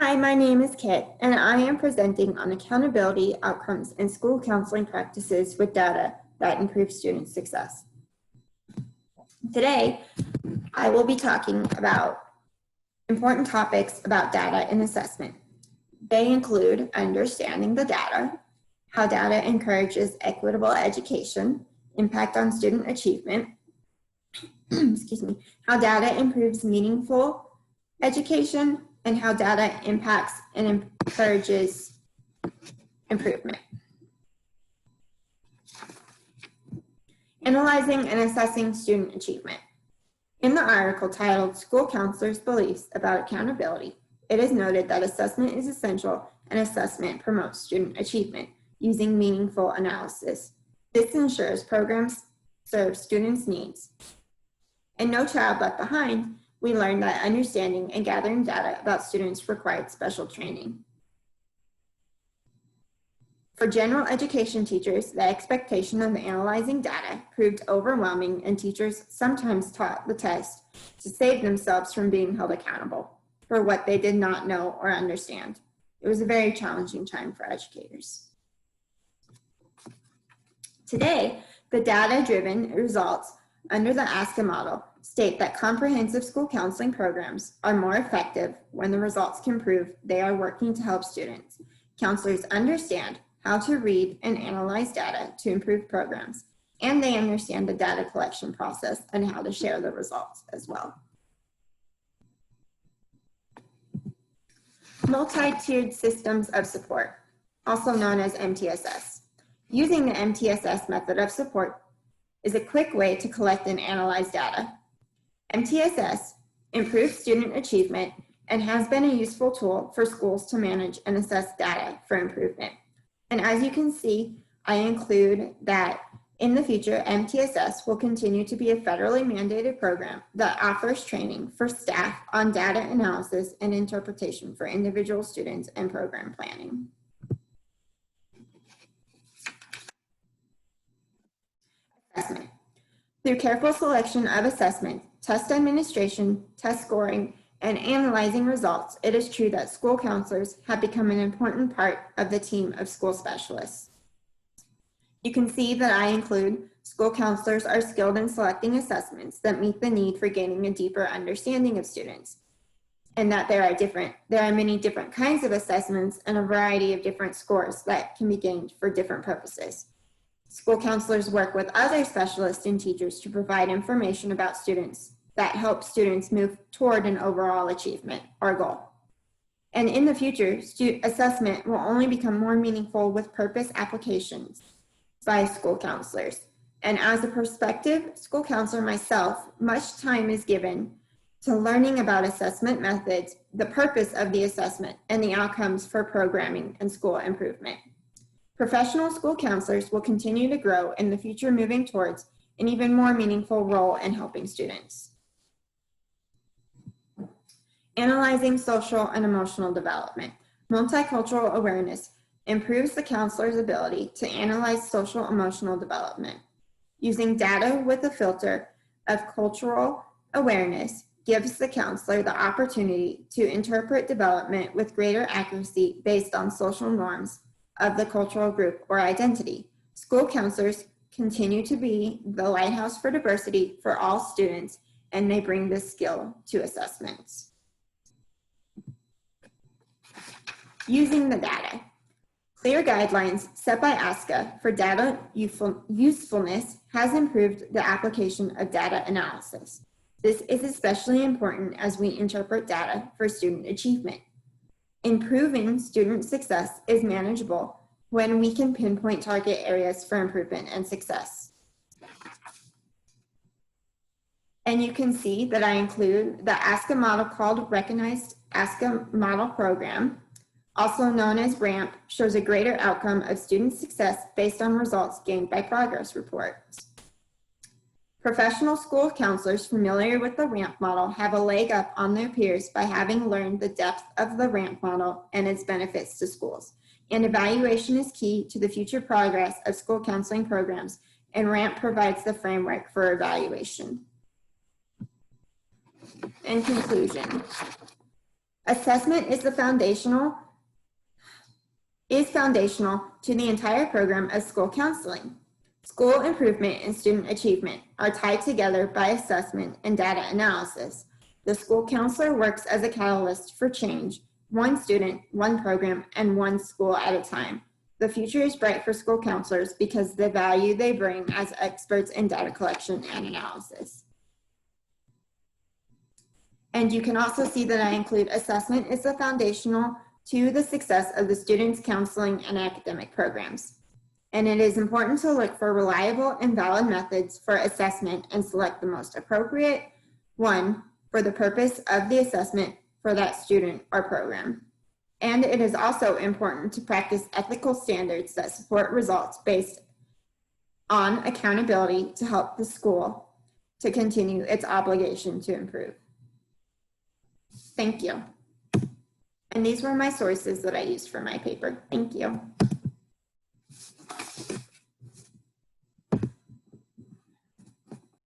Hi, my name is Kit, and I am presenting on accountability, outcomes, and school counseling practices with data that improve student success. Today, I will be talking about important topics about data and assessment. They include understanding the data, how data encourages equitable education, impact on student achievement, excuse me, how data improves meaningful education, and how data impacts and encourages improvement. Analyzing and assessing student achievement. In the article titled School Counselors' Beliefs About Accountability, it is noted that assessment is essential and assessment promotes student achievement using meaningful analysis. This ensures programs serve students' needs. In No Child Left Behind, we learned that understanding and gathering data about students required special training. For general education teachers, the expectation of analyzing data proved overwhelming, and teachers sometimes taught the test to save themselves from being held accountable for what they did not know or understand. It was a very challenging time for educators. Today, the data-driven results under the ASCP model state that comprehensive school counseling programs are more effective when the results can prove they are working to help students. Counselors understand how to read and analyze data to improve programs, and they understand the data collection process and how to share the results as well. Multi-tiered systems of support, also known as MTSS. Using the MTSS method of support is a quick way to collect and analyze data. MTSS improves student achievement and has been a useful tool for schools to manage and assess data for improvement. And as you can see, I include that in the future, MTSS will continue to be a federally mandated program that offers training for staff on data analysis and interpretation for individual students and program planning. Assessment. Through careful selection of assessment, test administration, test scoring, and analyzing results, it is true that school counselors have become an important part of the team of school specialists. You can see that I include school counselors are skilled in selecting assessments that meet the need for gaining a deeper understanding of students, and that there are many different kinds of assessments and a variety of different scores that can be gained for different purposes. School counselors work with other specialists and teachers to provide information about students that help students move toward an overall achievement or goal. And in the future, assessment will only become more meaningful with purpose applications by school counselors. And as a prospective school counselor myself, much time is given to learning about assessment methods, the purpose of the assessment, and the outcomes for programming and school improvement. Professional school counselors will continue to grow in the future, moving towards an even more meaningful role in helping students. Analyzing social and emotional development. Multicultural awareness improves the counselor's ability to analyze social emotional development. Using data with a filter of cultural awareness gives the counselor the opportunity to interpret development with greater accuracy based on social norms of the cultural group or identity. School counselors continue to be the lighthouse for diversity for all students, and they bring this skill to assessments. Using the data. Clear guidelines set by ASCP for data usefulness has improved the application of data analysis. This is especially important as we interpret data for student achievement. Improving student success is manageable when we can pinpoint target areas for improvement and success. And you can see that I include the ASCP model called Recognized ASCP Model Program, also known as RAMP, shows a greater outcome of student success based on results gained by progress reports. Professional school counselors familiar with the RAMP model have a leg up on their peers by having learned the depth of the RAMP model and its benefits to schools. And evaluation is key to the future progress of school counseling programs, and RAMP provides the framework for evaluation. In conclusion, Assessment is foundational to the entire program of school counseling. School improvement and student achievement are tied together by assessment and data analysis. The school counselor works as a catalyst for change, one student, one program, and one school at a time. The future is bright for school counselors because of the value they bring as experts in data collection and analysis. And you can also see that I include assessment is foundational to the success of the students' counseling and academic programs. And it is important to look for reliable and valid methods for assessment and select the most appropriate one for the purpose of the assessment for that student or program. And it is also important to practice ethical standards that support results based on accountability to help the school to continue its obligation to improve. Thank you. And these were my sources that I used for my paper. Thank you.